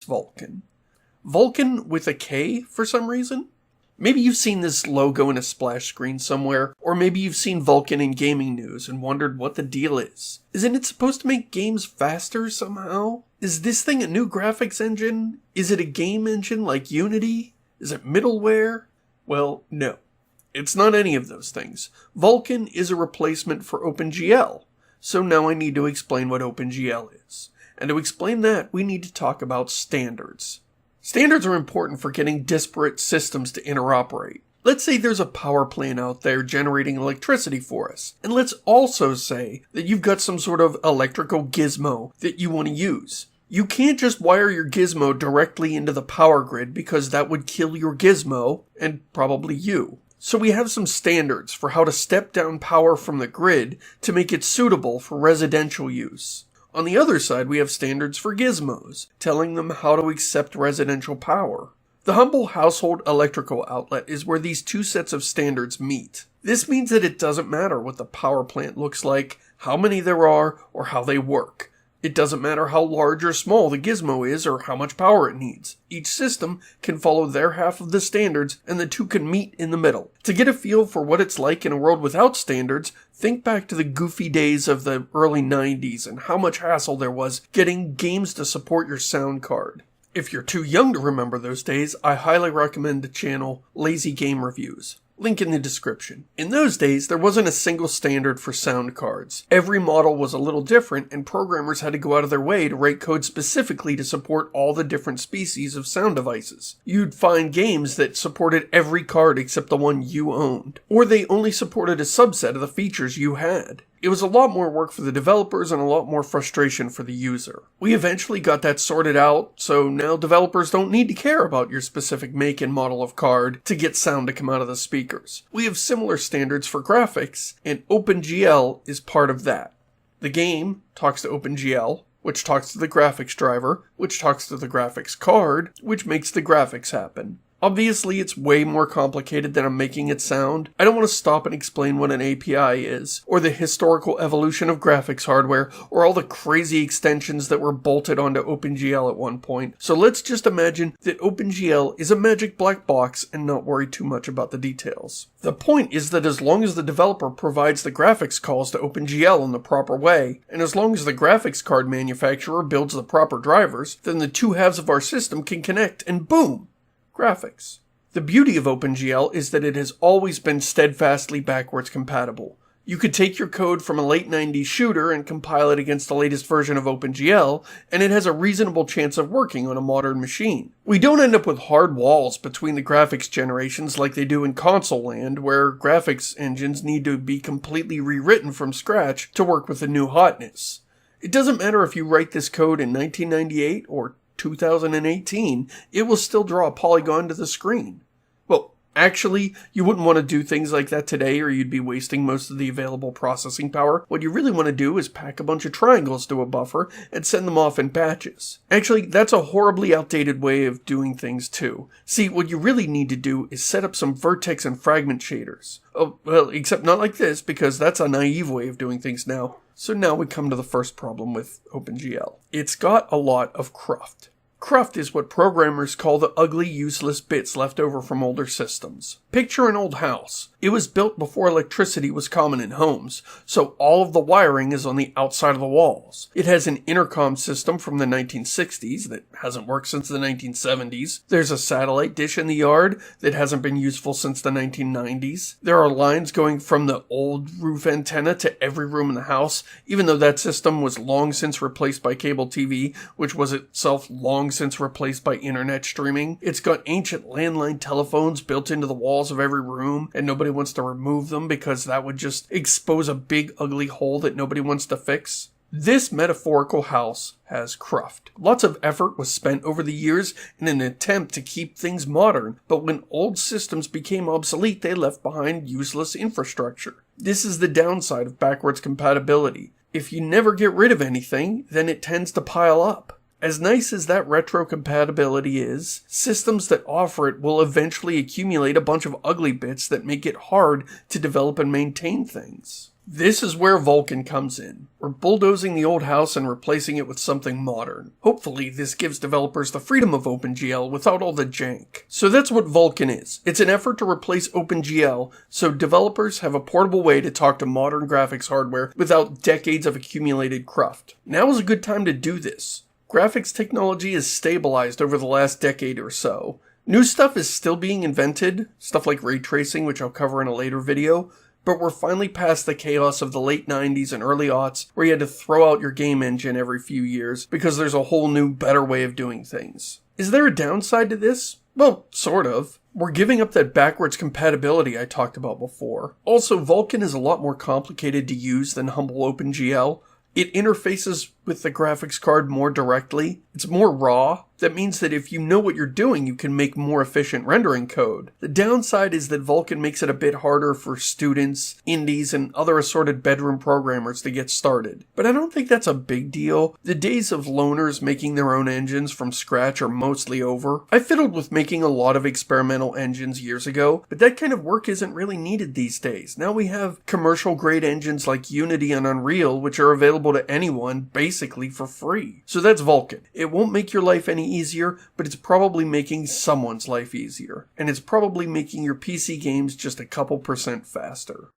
Vulkan. Vulkan with a K for some reason? Maybe you've seen this logo in a splash screen somewhere, or maybe you've seen Vulkan in gaming news and wondered what the deal is. Isn't it supposed to make games faster somehow? Is this thing a new graphics engine? Is it a game engine like Unity? Is it middleware? Well, no. It's not any of those things. Vulkan is a replacement for OpenGL. So now I need to explain what OpenGL is. And to explain that, we need to talk about standards. Standards are important for getting disparate systems to interoperate. Let's say there's a power plant out there generating electricity for us. And let's also say that you've got some sort of electrical gizmo that you want to use. You can't just wire your gizmo directly into the power grid because that would kill your gizmo and probably you. So we have some standards for how to step down power from the grid to make it suitable for residential use. On the other side, we have standards for gizmos, telling them how to accept residential power. The humble household electrical outlet is where these two sets of standards meet. This means that it doesn't matter what the power plant looks like, how many there are, or how they work. It doesn't matter how large or small the gizmo is or how much power it needs. Each system can follow their half of the standards and the two can meet in the middle. To get a feel for what it's like in a world without standards, think back to the goofy days of the early 90s and how much hassle there was getting games to support your sound card. If you're too young to remember those days, I highly recommend the channel Lazy Game Reviews. Link in the description. In those days, there wasn't a single standard for sound cards. Every model was a little different, and programmers had to go out of their way to write code specifically to support all the different species of sound devices. You'd find games that supported every card except the one you owned, or they only supported a subset of the features you had. It was a lot more work for the developers and a lot more frustration for the user. We eventually got that sorted out, so now developers don't need to care about your specific make and model of card to get sound to come out of the speakers. We have similar standards for graphics, and OpenGL is part of that. The game talks to OpenGL, which talks to the graphics driver, which talks to the graphics card, which makes the graphics happen. Obviously, it's way more complicated than I'm making it sound. I don't want to stop and explain what an API is, or the historical evolution of graphics hardware, or all the crazy extensions that were bolted onto OpenGL at one point. So let's just imagine that OpenGL is a magic black box and not worry too much about the details. The point is that as long as the developer provides the graphics calls to OpenGL in the proper way, and as long as the graphics card manufacturer builds the proper drivers, then the two halves of our system can connect and boom! Graphics. The beauty of OpenGL is that it has always been steadfastly backwards compatible. You could take your code from a late 90s shooter and compile it against the latest version of OpenGL, and it has a reasonable chance of working on a modern machine. We don't end up with hard walls between the graphics generations like they do in console land, where graphics engines need to be completely rewritten from scratch to work with the new hotness. It doesn't matter if you write this code in 1998 or 2018, it will still draw a polygon to the screen. Well, actually, you wouldn't want to do things like that today or you'd be wasting most of the available processing power. What you really want to do is pack a bunch of triangles to a buffer and send them off in batches. Actually, that's a horribly outdated way of doing things too. See, what you really need to do is set up some vertex and fragment shaders. Oh, well, except not like this, because that's a naive way of doing things now. So now we come to the first problem with OpenGL. It's got a lot of cruft. Cruft is what programmers call the ugly, useless bits left over from older systems. Picture an old house. It was built before electricity was common in homes, so all of the wiring is on the outside of the walls. It has an intercom system from the 1960s that hasn't worked since the 1970s. There's a satellite dish in the yard that hasn't been useful since the 1990s. There are lines going from the old roof antenna to every room in the house, even though that system was long since replaced by cable TV, which was itself long since replaced by internet streaming. It's got ancient landline telephones built into the walls of every room, and nobody wants to remove them because that would just expose a big ugly hole that nobody wants to fix. This metaphorical house has cruft. Lots of effort was spent over the years in an attempt to keep things modern, but when old systems became obsolete, they left behind useless infrastructure. This is the downside of backwards compatibility. If you never get rid of anything, then it tends to pile up. As nice as that retrocompatibility is, systems that offer it will eventually accumulate a bunch of ugly bits that make it hard to develop and maintain things. This is where Vulkan comes in. We're bulldozing the old house and replacing it with something modern. Hopefully, this gives developers the freedom of OpenGL without all the jank. So that's what Vulkan is. It's an effort to replace OpenGL so developers have a portable way to talk to modern graphics hardware without decades of accumulated cruft. Now is a good time to do this. Graphics technology has stabilized over the last decade or so. New stuff is still being invented, stuff like ray tracing, which I'll cover in a later video, but we're finally past the chaos of the late 90s and early aughts where you had to throw out your game engine every few years because there's a whole new, better way of doing things. Is there a downside to this? Well, sort of. We're giving up that backwards compatibility I talked about before. Also, Vulkan is a lot more complicated to use than humble OpenGL. It interfaces with the graphics card more directly. It's more raw. That means that if you know what you're doing, you can make more efficient rendering code. The downside is that Vulkan makes it a bit harder for students, indies, and other assorted bedroom programmers to get started. But I don't think that's a big deal. The days of loners making their own engines from scratch are mostly over. I fiddled with making a lot of experimental engines years ago, but that kind of work isn't really needed these days. Now we have commercial grade engines like Unity and Unreal, which are available to anyone basically for free. So that's Vulkan. It won't make your life any easier, but it's probably making someone's life easier. And it's probably making your PC games just a couple % faster.